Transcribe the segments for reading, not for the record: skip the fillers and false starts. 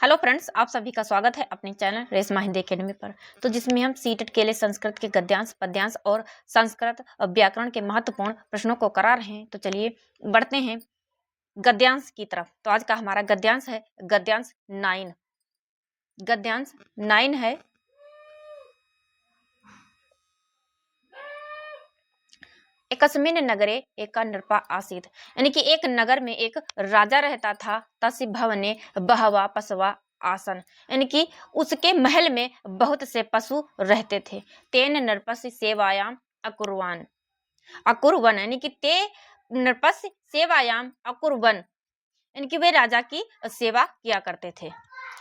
Hello friends, आप सभी का स्वागत है अपने चैनल रेशमा हिंदी एकेडमी पर। तो जिसमें हम सीटेट के लिए संस्कृत के गद्यांश, पद्यांश और संस्कृत व्याकरण के महत्वपूर्ण प्रश्नों को करा रहे हैं। तो चलिए बढ़ते हैं गद्यांश की तरफ। तो आज का हमारा गद्यांश है गद्यांश 9। गद्यांश 9 है। एकस्मिन् नगरे एका नृपा आसीत्, यानी कि एक नगर में एक राजा रहता था। तस्य भवने बहवा पशवा आसन, यानी कि उसके महल में बहुत से पशु रहते थे। तेन नृपस्य सेवायाम अकुर्वान अकुर्वन, यानी कि ते नृपस्य सेवायाम अकुर्वन, यानी कि वे राजा की सेवा किया करते थे।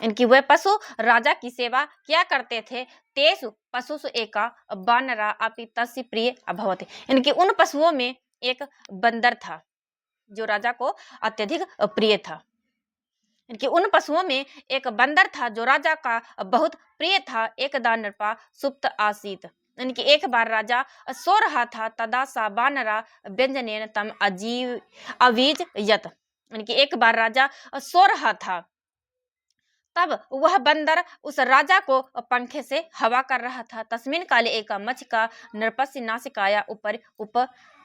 इनकी वे पशु राजा की सेवा किया करते थे। तेसु पशुषु एका बानरा अपि तस्य प्रिय अभवत्, इनकी उन पशुओं में एक बंदर था जो राजा को अत्यधिक प्रिय था। इनकी उन पशुओं में एक बंदर था जो राजा का बहुत प्रिय था। एकदा नृपा सुप्त आसीत, यानी कि एक बार राजा सो रहा था। तदा सा बानरा व्यंजनेन तम अवीज यत, यानी कि एक बार राजा सो रहा था, तब वह बंदर उस राजा को पंखे से हवा कर रहा था। तस्मिन काले एका मच्छिका नृपस्य नासिकाया ऊपर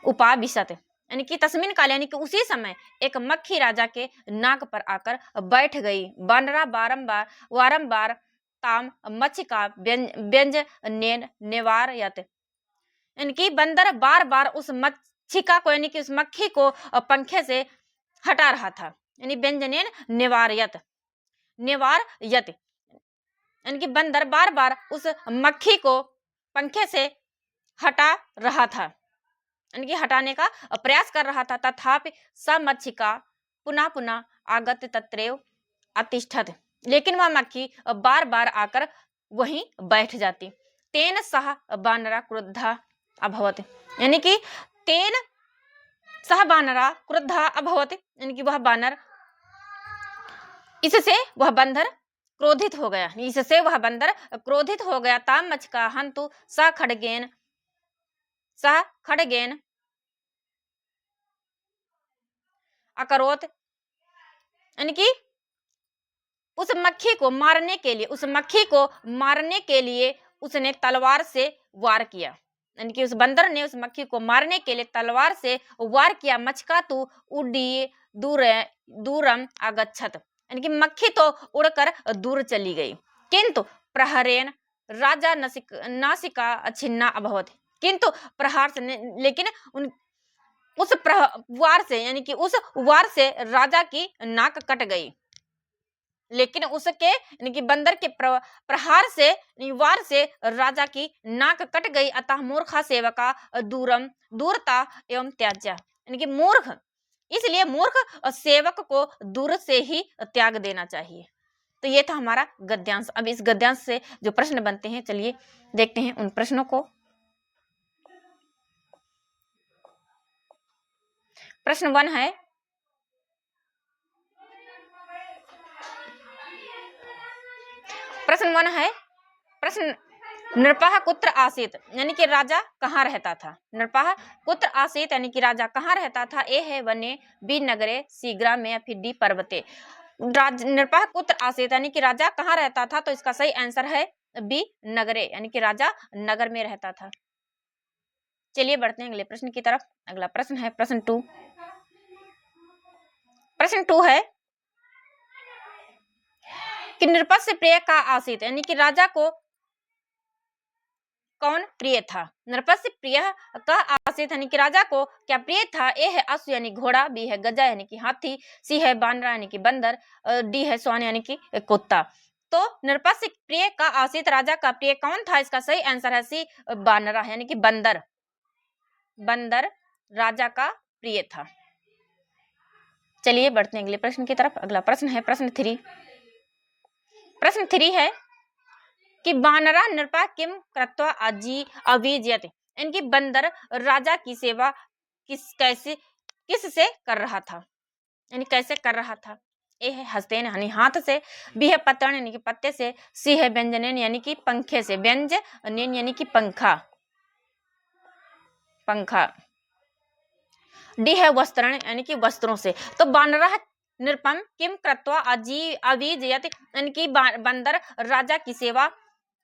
उपाविशत, यानी कि तस्मिन काले यानी कि उसी समय एक मक्खी राजा के नाक पर आकर बैठ गई। बानरा वारंबार ताम मच्छिका व्यंजनेन निवारयत, यानी कि बंदर बार बार उस मच्छिका को यानी कि उस मक्खी को पंखे से हटा रहा था। यानी व्यंजनेन निवारयत, यानी कि बंदर बार बार उस मक्खी को पंखे से हटा रहा था, यानी कि हटाने का प्रयास कर रहा था। तथापि स मच्छिका पुनः पुनः आगत तत्रैव अतिष्ठत, लेकिन वह मक्खी बार बार आकर वहीं बैठ जाती। तेन सह बानरा क्रुद्धा अभवत, यानी कि तेन सह बानरा क्रुद्धा अभवत, यानी कि वह बानर इससे वह बंदर क्रोधित हो गया। इससे वह बंदर क्रोधित हो गया। ताम मच्छिका हंतु स खड्गेन अकरोत, यानी कि उस मक्खी को मारने के लिए उसने तलवार से वार किया, यानी कि उस बंदर ने उस मक्खी को मारने के लिए तलवार से वार किया। मच्छका तू उड्डीय दूरम आगच्छत, यानी कि मक्खी तो उड़कर दूर चली गई। किंतु प्रहरेण राजा नासिका छिन्ना अभवत, किंतु प्रहार से लेकिन उस वार से यानी कि उस वार से राजा की नाक कट गई। लेकिन उसके यानी कि बंदर के प्रहार से वार से राजा की नाक कट गई। अतः मूर्खा सेवका दूरता एवं त्याज्य, यानी कि इसलिए मूर्ख सेवक को दूर से ही त्याग देना चाहिए। तो ये था हमारा गद्यांश। अब इस गद्यांश से जो प्रश्न बनते हैं, चलिए देखते हैं उन प्रश्नों को। प्रश्न 1 है, प्रश्न नृपः कुत्र आसीत, यानी कि राजा कहाँ रहता था। नृपः कुत्र आसीत, यानी कि राजा कहाँ रहता था। ए है वने, बी नगरे, सी ग्रामे या फिर डी पर्वते। नृपः कुत्र आसीत यानी कि राजा कहाँ रहता था, तो इसका सही आंसर है बी नगरे, यानी कि राजा नगर में रहता था। चलिए बढ़ते हैं अगले प्रश्न की तरफ। अगला प्रश्न है प्रश्न 2। प्रश्न 2 है कि नृपस्य प्रिय का आसीत, यानी कि राजा को कौन प्रिय था। नृपस्य प्रिय का आसीत, यानी कि राजा को क्या प्रिय था। ए है अश्व यानी घोड़ा, बी है गजा यानी कि हाथी, सी है बानरा यानी कि बंदर, डी है श्वान यानी कि कुत्ता। तो नृपस्य प्रिय का आसीत, राजा का प्रिय कौन था। इसका सही आंसर है सी बानरा, यानी कि बंदर राजा का प्रिय था। चलिए बढ़ते हैं अगले प्रश्न की तरफ। अगला प्रश्न है प्रश्न 3। प्रश्न 3 है कि बानरा नृपा किम कृत्वा अविजयत, इनकी बंदर राजा की सेवा किस से कर रहा था, यानी कैसे कर रहा था। ए है हस्तेन यानी हाथ से, बी है पतन यानी कि पत्ते से, सी है व्यंजनेन यानी कि पंखे से, व्यंजनेन यानी कि पंखा, डी है वस्त्रण यानी कि वस्त्रों से। तो बानरा नृपम किम कृत्वा अविजयत, यानी कि बंदर राजा की सेवा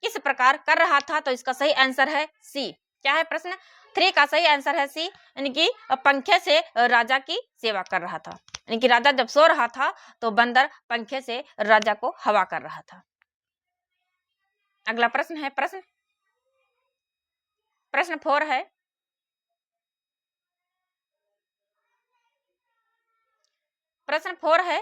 किस प्रकार कर रहा था? तो इसका सही आंसर है सी। क्या है प्रश्न 3 का सही आंसर है सी, यानी कि पंखे से राजा की सेवा कर रहा था। यानी कि राजा जब सो रहा था तो बंदर पंखे से राजा को हवा कर रहा था। अगला प्रश्न है प्रश्न 4 है, प्रश्न 4 है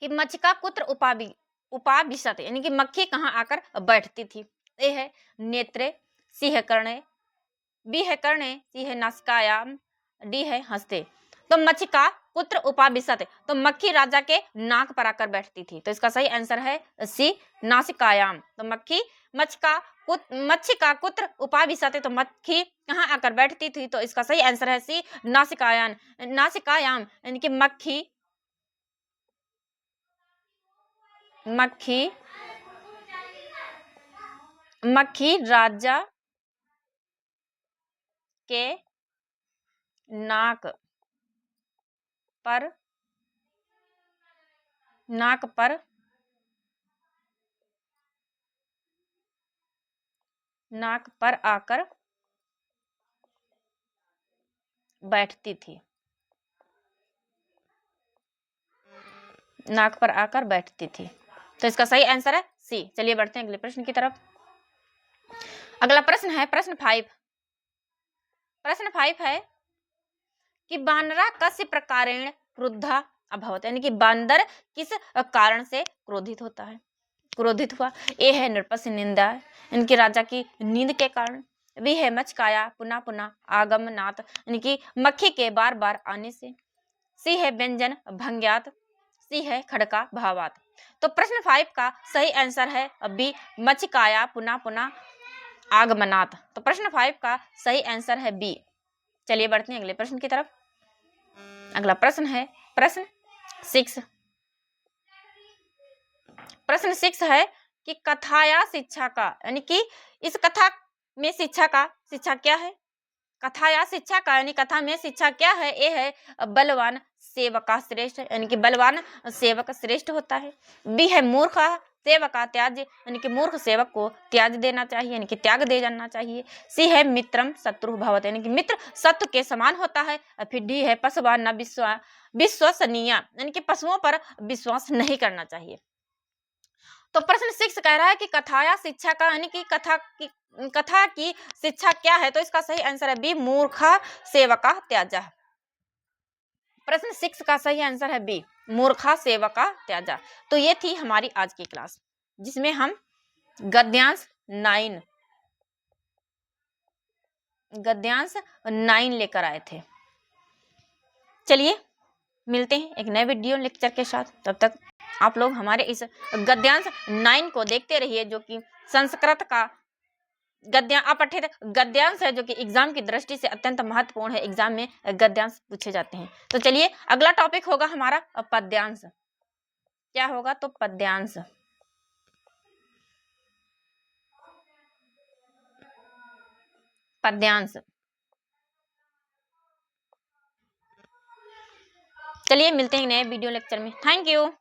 कि मच्छका कुत्र उपाविशत, यानी कि मक्खी कहाँ आकर बैठती थी? ए है नेत्रे, सी है कर्णे, बी है कर्णे, सी है नासिकायाम, डी है हस्ते। तो मच्छका कुत्र उपाविशत, तो मक्खी राजा के नाक पर आकर बैठती थी। तो इसका सही आंसर है सी नासिकायाम। तो मच्छी का कुत्र उपाविशत, तो मक्खी कहाँ आकर बैठती थी? तो इसका सही आंसर है सी नासिकायाम। यानी कि मक्खी राजा के नाक पर आकर बैठती थी, नाक पर आकर बैठती थी। तो इसका सही आंसर है सी। चलिए बढ़ते हैं अगले प्रश्न की तरफ। अगला प्रश्न है प्रश्न 5। प्रश्न 5 है कि बानरा कस्य प्रकारेण क्रुद्धा अभवत, यानी कि बांदर किस कारण से क्रोधित हुआ? ए है नृपस्य निंदा, इनकी राजा की नींद के कारण। बी है मचकाया पुनः पुनः आगमनात्, यानी कि मक्खी के बार बार आने से। सी है व्यंजन भंग्यात, सी है खड़का भावात। तो प्रश्न 5 का सही आंसर है बी मचकाया पुनः पुनः आगमनात्। तो प्रश्न 5 का सही आंसर है बी। चलिए बढ़ते हैं अगले प्रश्न की तरफ। अगला प्रश्न है प्रश्न 6। प्रश्न 6 है कि कथा या शिक्षा का, यानी कि इस कथा में शिक्षा क्या है? कथा या शिक्षा का, यानी कथा में शिक्षा क्या है? ए है बलवान सेवक श्रेष्ठ, यानी कि बलवान सेवक श्रेष्ठ होता है। बी है मूर्ख सेवक त्याज्य, यानी कि मूर्ख सेवक को त्याज देना चाहिए, यानी कि त्याग दे जाना चाहिए। सी है मित्रम शत्रु भवत, यानी कि मित्र शत्रु के समान होता है। फिर डी है पशुवा न विश्वसनीय, यानी कि पशुओं पर विश्वास नहीं करना चाहिए। तो प्रश्न 6 कह रहा है कि कथा या शिक्षा का, यानी कि कथा की शिक्षा क्या है? तो इसका सही आंसर है बी मूर्खा सेवका त्याजा। प्रश्न 6 का सही आंसर है बी मूर्खा सेवका त्याजा। तो ये थी हमारी आज की क्लास, जिसमें हम गद्यांश 9 लेकर आए थे। चलिए मिलते हैं एक नए वीडियो लेक्चर के साथ। तब तक आप लोग हमारे इस गद्यांश 9 को देखते रहिए, जो कि संस्कृत का अपठित गद्यांश है, जो कि एग्जाम की दृष्टि से अत्यंत महत्वपूर्ण है। एग्जाम में गद्यांश पूछे जाते हैं। तो चलिए अगला टॉपिक होगा हमारा पद्यांश। क्या होगा? तो पद्यांश। चलिए मिलते हैं नए वीडियो लेक्चर में। Thank you.